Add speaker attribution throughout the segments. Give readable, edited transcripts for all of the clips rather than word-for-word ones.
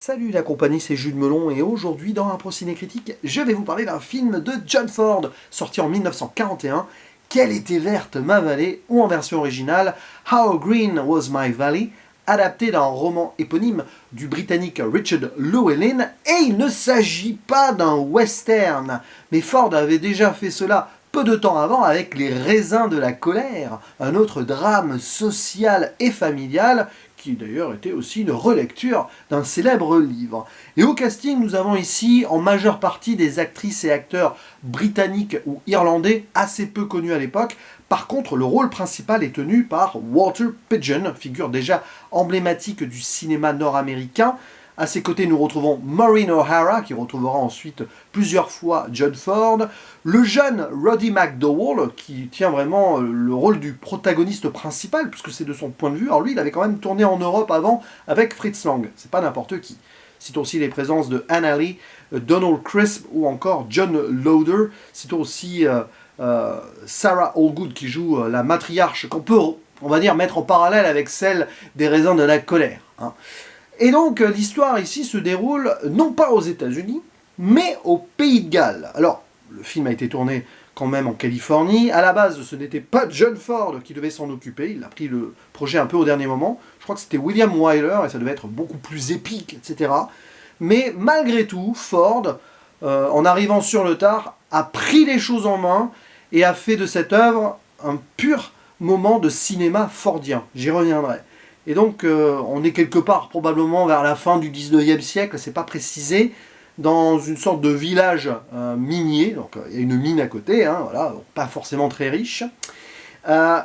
Speaker 1: Salut la compagnie, c'est Jules Melon et aujourd'hui dans un Ciné Critique, je vais vous parler d'un film de John Ford, sorti en 1941, Quelle était verte ma vallée, ou en version originale, How Green Was My Valley, adapté d'un roman éponyme du Britannique Richard Llewellyn, et il ne s'agit pas d'un western, mais Ford avait déjà fait cela peu de temps avant avec Les Raisins de la colère, un autre drame social et familial qui d'ailleurs était aussi une relecture d'un célèbre livre. Et au casting, nous avons ici en majeure partie des actrices et acteurs britanniques ou irlandais assez peu connus à l'époque. Par contre, le rôle principal est tenu par Walter Pidgeon, figure déjà emblématique du cinéma nord-américain. À ses côtés, nous retrouvons Maureen O'Hara, qui retrouvera ensuite plusieurs fois John Ford, le jeune Roddy McDowall, qui tient vraiment le rôle du protagoniste principal, puisque c'est de son point de vue. Alors lui, il avait quand même tourné en Europe avant avec Fritz Lang, c'est pas n'importe qui. Citons aussi les présences de Anna Lee, Donald Crisp ou encore John Loder. Citons aussi Sarah Allgood qui joue la matriarche, qu'on peut, on va dire, mettre en parallèle avec celle des Raisins de la colère. Hein. Et donc l'histoire ici se déroule non pas aux États-Unis, mais au Pays de Galles. Alors, le film a été tourné quand même en Californie. À la base, ce n'était pas John Ford qui devait s'en occuper. Il a pris le projet un peu au dernier moment. Je crois que c'était William Wyler et ça devait être beaucoup plus épique, etc. Mais malgré tout, Ford, en arrivant sur le tard, a pris les choses en main et a fait de cette œuvre un pur moment de cinéma fordien. J'y reviendrai. Et donc, on est quelque part probablement vers la fin du 19e siècle, c'est pas précisé, dans une sorte de village minier, donc il y a une mine à côté, hein, voilà, pas forcément très riche.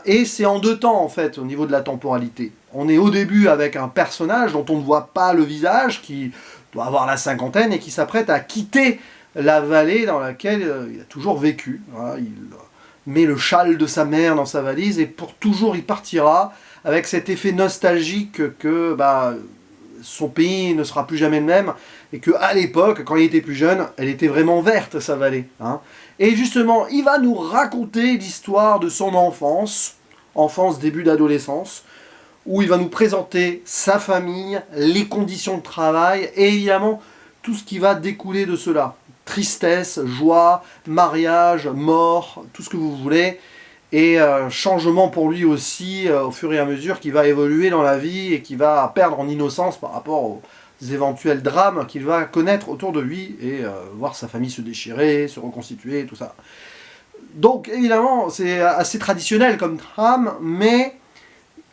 Speaker 1: Et c'est en deux temps, en fait, au niveau de la temporalité. On est au début avec un personnage dont on ne voit pas le visage, qui doit avoir la cinquantaine et qui s'apprête à quitter la vallée dans laquelle il a toujours vécu. Voilà, il met le châle de sa mère dans sa valise et pour toujours il partira, avec cet effet nostalgique que son pays ne sera plus jamais le même, et qu'à l'époque, quand il était plus jeune, elle était vraiment verte, sa vallée. Hein. Et justement, il va nous raconter l'histoire de son enfance, début d'adolescence, où il va nous présenter sa famille, les conditions de travail, et évidemment, tout ce qui va découler de cela. Tristesse, joie, mariage, mort, tout ce que vous voulez. Et changement pour lui aussi au fur et à mesure qu'il va évoluer dans la vie et qu'il va perdre en innocence par rapport aux éventuels drames qu'il va connaître autour de lui et voir sa famille se déchirer, se reconstituer, tout ça. Donc évidemment c'est assez traditionnel comme trame, mais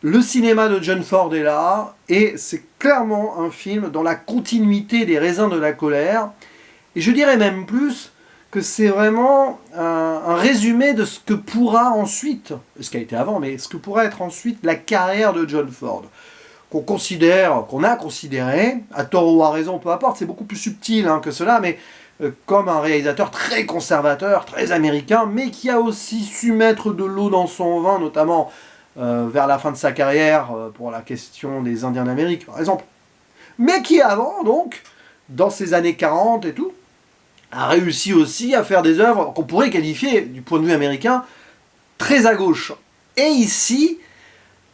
Speaker 1: le cinéma de John Ford est là et c'est clairement un film dans la continuité des Raisins de la colère et je dirais même plus que c'est vraiment un résumé de ce que pourra ensuite, ce qui a été avant, mais ce que pourra être ensuite la carrière de John Ford, qu'on a considéré, à tort ou à raison, peu importe, c'est beaucoup plus subtil que cela, mais comme un réalisateur très conservateur, très américain, mais qui a aussi su mettre de l'eau dans son vin, notamment vers la fin de sa carrière, pour la question des Indiens d'Amérique, par exemple. Mais qui avant, donc, dans ces années 40 et tout, a réussi aussi à faire des œuvres qu'on pourrait qualifier, du point de vue américain, très à gauche. Et ici,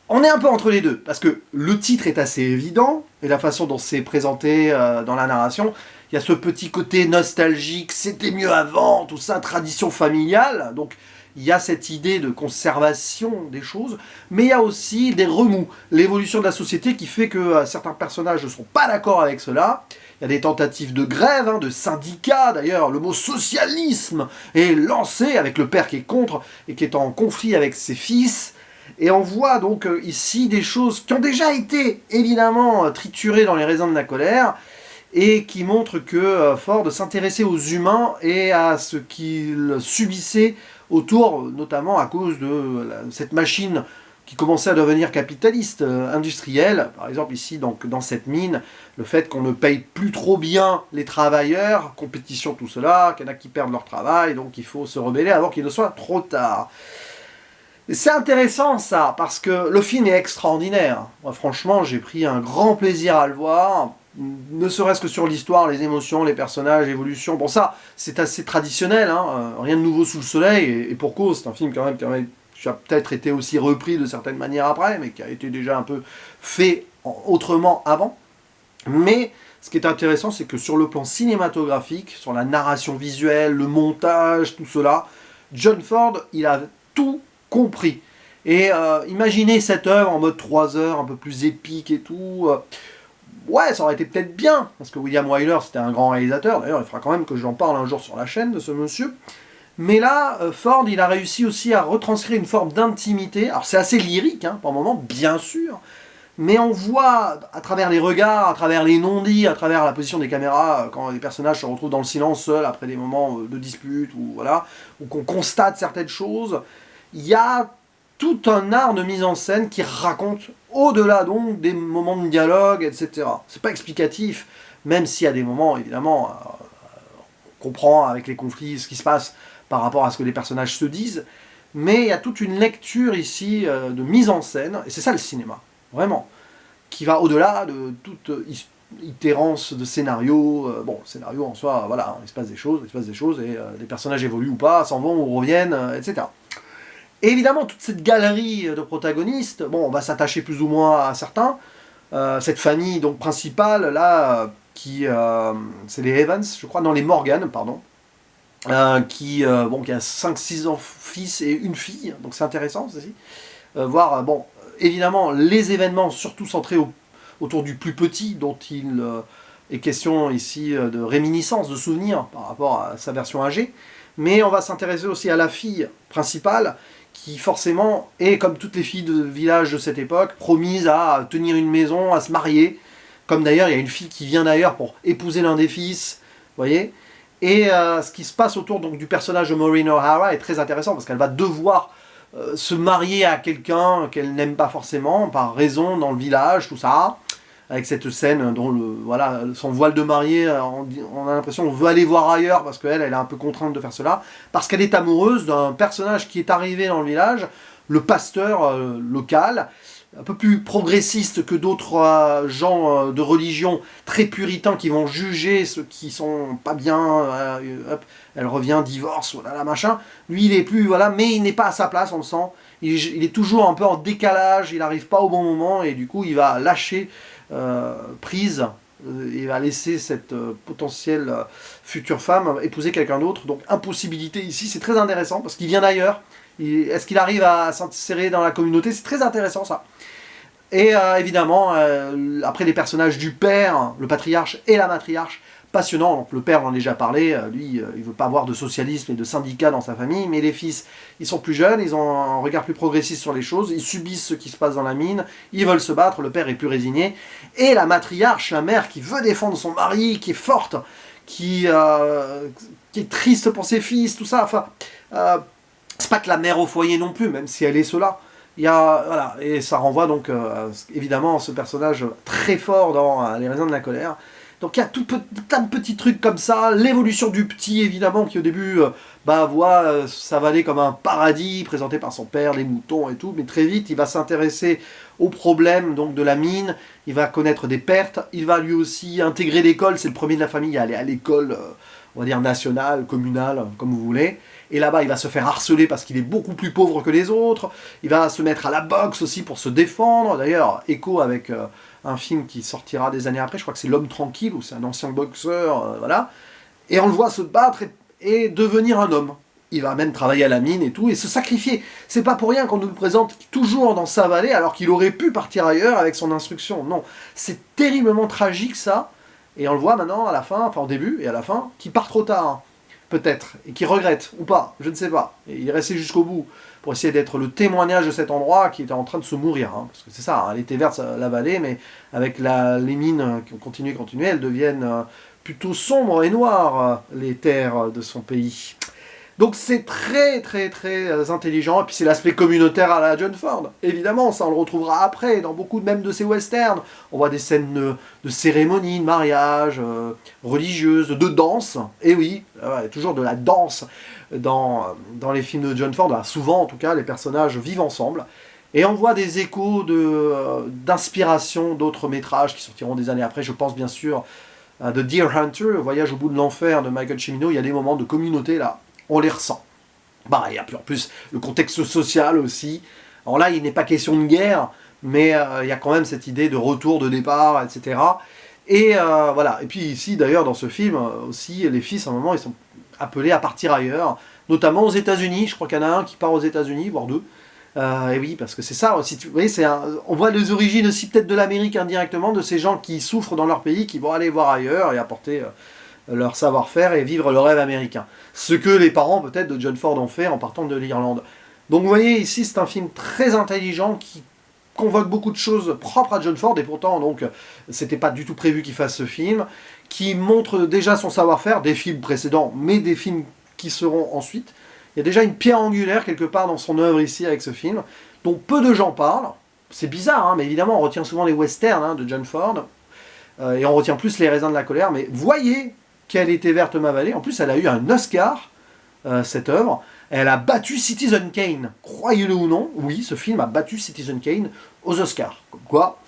Speaker 1: on est un peu entre les deux, parce que le titre est assez évident, et la façon dont c'est présenté dans la narration, il y a ce petit côté nostalgique, c'était mieux avant, tout ça, tradition familiale, donc il y a cette idée de conservation des choses, mais il y a aussi des remous, l'évolution de la société qui fait que certains personnages ne sont pas d'accord avec cela. Il y a des tentatives de grève, de syndicats, d'ailleurs le mot socialisme est lancé avec le père qui est contre et qui est en conflit avec ses fils. Et on voit donc ici des choses qui ont déjà été évidemment triturées dans les Raisins de la colère, et qui montrent que Ford s'intéressait aux humains et à ce qu'ils subissaient autour, notamment à cause de cette machine qui commençait à devenir capitaliste, industrielle. Par exemple ici, donc, dans cette mine, le fait qu'on ne paye plus trop bien les travailleurs, compétition, tout cela, qu'il y en a qui perdent leur travail, donc il faut se rebeller avant qu'il ne soit trop tard. C'est intéressant ça, parce que le film est extraordinaire. Moi, franchement, j'ai pris un grand plaisir à le voir, ne serait-ce que sur l'histoire, les émotions, les personnages, l'évolution. Bon, ça, c'est assez traditionnel, rien de nouveau sous le soleil, et pour cause, c'est un film quand même qui a peut-être été aussi repris de certaines manières après, mais qui a été déjà un peu fait autrement avant. Mais Ce qui est intéressant, c'est que sur le plan cinématographique, sur la narration visuelle, le montage, tout cela, John Ford, il a tout compris. Et imaginez cette œuvre en mode 3 heures, un peu plus épique et tout. Ouais, ça aurait été peut-être bien, parce que William Wyler, c'était un grand réalisateur. D'ailleurs, il faudra quand même que j'en parle un jour sur la chaîne de ce monsieur. Mais là, Ford, il a réussi aussi à retranscrire une forme d'intimité. Alors, c'est assez lyrique, hein, par moments, bien sûr. Mais on voit, à travers les regards, à travers les non-dits, à travers la position des caméras, quand les personnages se retrouvent dans le silence seuls, après des moments de dispute, ou voilà, ou qu'on constate certaines choses, il y a tout un art de mise en scène qui raconte, au-delà donc des moments de dialogue, etc. C'est pas explicatif, même s'il y a des moments, évidemment, on comprend avec les conflits ce qui se passe par rapport à ce que les personnages se disent, mais il y a toute une lecture ici de mise en scène, et c'est ça le cinéma, vraiment, qui va au-delà de toute itérance de scénario. Bon, scénario en soi, voilà, il se passe des choses, et les personnages évoluent ou pas, s'en vont ou reviennent, etc. Et évidemment, toute cette galerie de protagonistes, bon, on va s'attacher plus ou moins à certains. Cette famille donc principale, là, c'est les Evans, je crois, non, les Morgan, pardon, qui a 5-6 fils et une fille, donc c'est intéressant aussi. Voir, bon, évidemment, les événements surtout centrés autour du plus petit, dont il est question ici de réminiscence, de souvenirs par rapport à sa version âgée. Mais on va s'intéresser aussi à la fille principale, qui forcément est, comme toutes les filles de village de cette époque, promise à tenir une maison, à se marier. Comme d'ailleurs, il y a une fille qui vient d'ailleurs pour épouser l'un des fils, vous voyez. Et ce qui se passe autour donc, du personnage de Maureen O'Hara est très intéressant, parce qu'elle va devoir se marier à quelqu'un qu'elle n'aime pas forcément, par raison dans le village, tout ça, avec cette scène dont voilà, son voile de mariée, on a l'impression qu'on veut aller voir ailleurs, parce qu'elle est un peu contrainte de faire cela, parce qu'elle est amoureuse d'un personnage qui est arrivé dans le village, le pasteur local, un peu plus progressiste que d'autres gens de religion très puritains qui vont juger ceux qui sont pas bien, hop, elle revient, divorce, voilà, machin. Lui, il est plus, voilà, mais il n'est pas à sa place, on le sent. Il est toujours un peu en décalage, il n'arrive pas au bon moment, et du coup, il va lâcher prise, il va laisser cette potentielle future femme épouser quelqu'un d'autre. Donc, impossibilité ici, c'est très intéressant, parce qu'il vient d'ailleurs. Est-ce qu'il arrive à s'insérer dans la communauté? C'est très intéressant, ça. Et évidemment, après les personnages du père, le patriarche et la matriarche, passionnant. Donc le père, on en a déjà parlé, lui, il veut pas avoir de socialisme et de syndicat dans sa famille, mais les fils, ils sont plus jeunes, ils ont un regard plus progressiste sur les choses, ils subissent ce qui se passe dans la mine, ils veulent se battre, le père est plus résigné. Et la matriarche, la mère qui veut défendre son mari, qui est forte, qui est triste pour ses fils, tout ça, enfin... c'est pas que la mère au foyer non plus, même si elle est cela. Il y a, voilà, et ça renvoie donc évidemment à ce personnage très fort dans Les raisins de la colère. Donc il y a tout plein de petits trucs comme ça, l'évolution du petit évidemment qui au début voit s'avaler comme un paradis présenté par son père, les moutons et tout, mais très vite il va s'intéresser aux problèmes donc, de la mine, il va connaître des pertes, il va lui aussi intégrer l'école, c'est le premier de la famille à aller à l'école, on va dire nationale, communale, comme vous voulez. Et là-bas, il va se faire harceler parce qu'il est beaucoup plus pauvre que les autres. Il va se mettre à la boxe aussi pour se défendre. D'ailleurs, écho avec un film qui sortira des années après, je crois que c'est L'Homme Tranquille, où c'est un ancien boxeur, voilà. Et on le voit se battre et devenir un homme. Il va même travailler à la mine et tout, et se sacrifier. C'est pas pour rien qu'on nous le présente toujours dans sa vallée, alors qu'il aurait pu partir ailleurs avec son instruction. Non, c'est terriblement tragique ça. Et on le voit maintenant à la fin, enfin au début et à la fin, qu'il part trop tard. Peut-être, et qui regrette, ou pas, je ne sais pas. Et il est resté jusqu'au bout pour essayer d'être le témoignage de cet endroit qui était en train de se mourir. Hein, parce que c'est ça, elle était verte la vallée, mais avec les mines qui ont continué, elles deviennent plutôt sombres et noires, les terres de son pays. Donc c'est très très très intelligent, et puis c'est l'aspect communautaire à la John Ford. Évidemment, ça on le retrouvera après, dans beaucoup même de ses westerns. On voit des scènes de cérémonies, de mariage, religieuses, de danse. Et oui, il y a toujours de la danse dans les films de John Ford. Bah, souvent en tout cas, les personnages vivent ensemble. Et on voit des échos d'inspiration d'autres métrages qui sortiront des années après. Je pense bien sûr à The Deer Hunter, le voyage au bout de l'enfer de Michael Cimino. Il y a des moments de communauté là. On les ressent. Il y a en plus le contexte social aussi. Alors là, il n'est pas question de guerre, mais il y a quand même cette idée de retour, de départ, etc. Et voilà. Et puis ici, d'ailleurs, dans ce film, aussi, les fils, à un moment, ils sont appelés à partir ailleurs, notamment aux États-Unis. Je crois qu'il y en a un qui part aux États-Unis, voire deux. Et oui, parce que c'est ça aussi. Vous voyez, on voit les origines aussi peut-être de l'Amérique indirectement, de ces gens qui souffrent dans leur pays, qui vont aller voir ailleurs et apporter leur savoir-faire et vivre le rêve américain. Ce que les parents peut-être de John Ford ont fait en partant de l'Irlande. Donc vous voyez, ici, c'est un film très intelligent qui convoque beaucoup de choses propres à John Ford, et pourtant, donc, c'était pas du tout prévu qu'il fasse ce film, qui montre déjà son savoir-faire, des films précédents, mais des films qui seront ensuite. Il y a déjà une pierre angulaire quelque part dans son œuvre ici avec ce film, dont peu de gens parlent. C'est bizarre, hein, mais évidemment, on retient souvent les westerns de John Ford, et on retient plus les raisins de la colère, mais voyez qu'elle était verte ma vallée. En plus, elle a eu un Oscar, cette œuvre. Elle a battu Citizen Kane. Croyez-le ou non, oui, ce film a battu Citizen Kane aux Oscars. Comme quoi.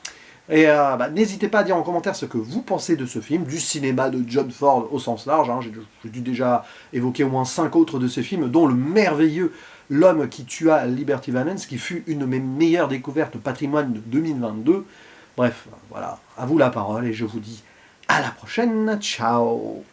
Speaker 1: Et n'hésitez pas à dire en commentaire ce que vous pensez de ce film, du cinéma de John Ford au sens large. Hein. J'ai dû déjà évoquer au moins 5 autres de ces films, dont le merveilleux L'homme qui tua Liberty Valance, qui fut une de mes meilleures découvertes patrimoine de 2022. Bref, voilà, à vous la parole et je vous dis à la prochaine. Ciao.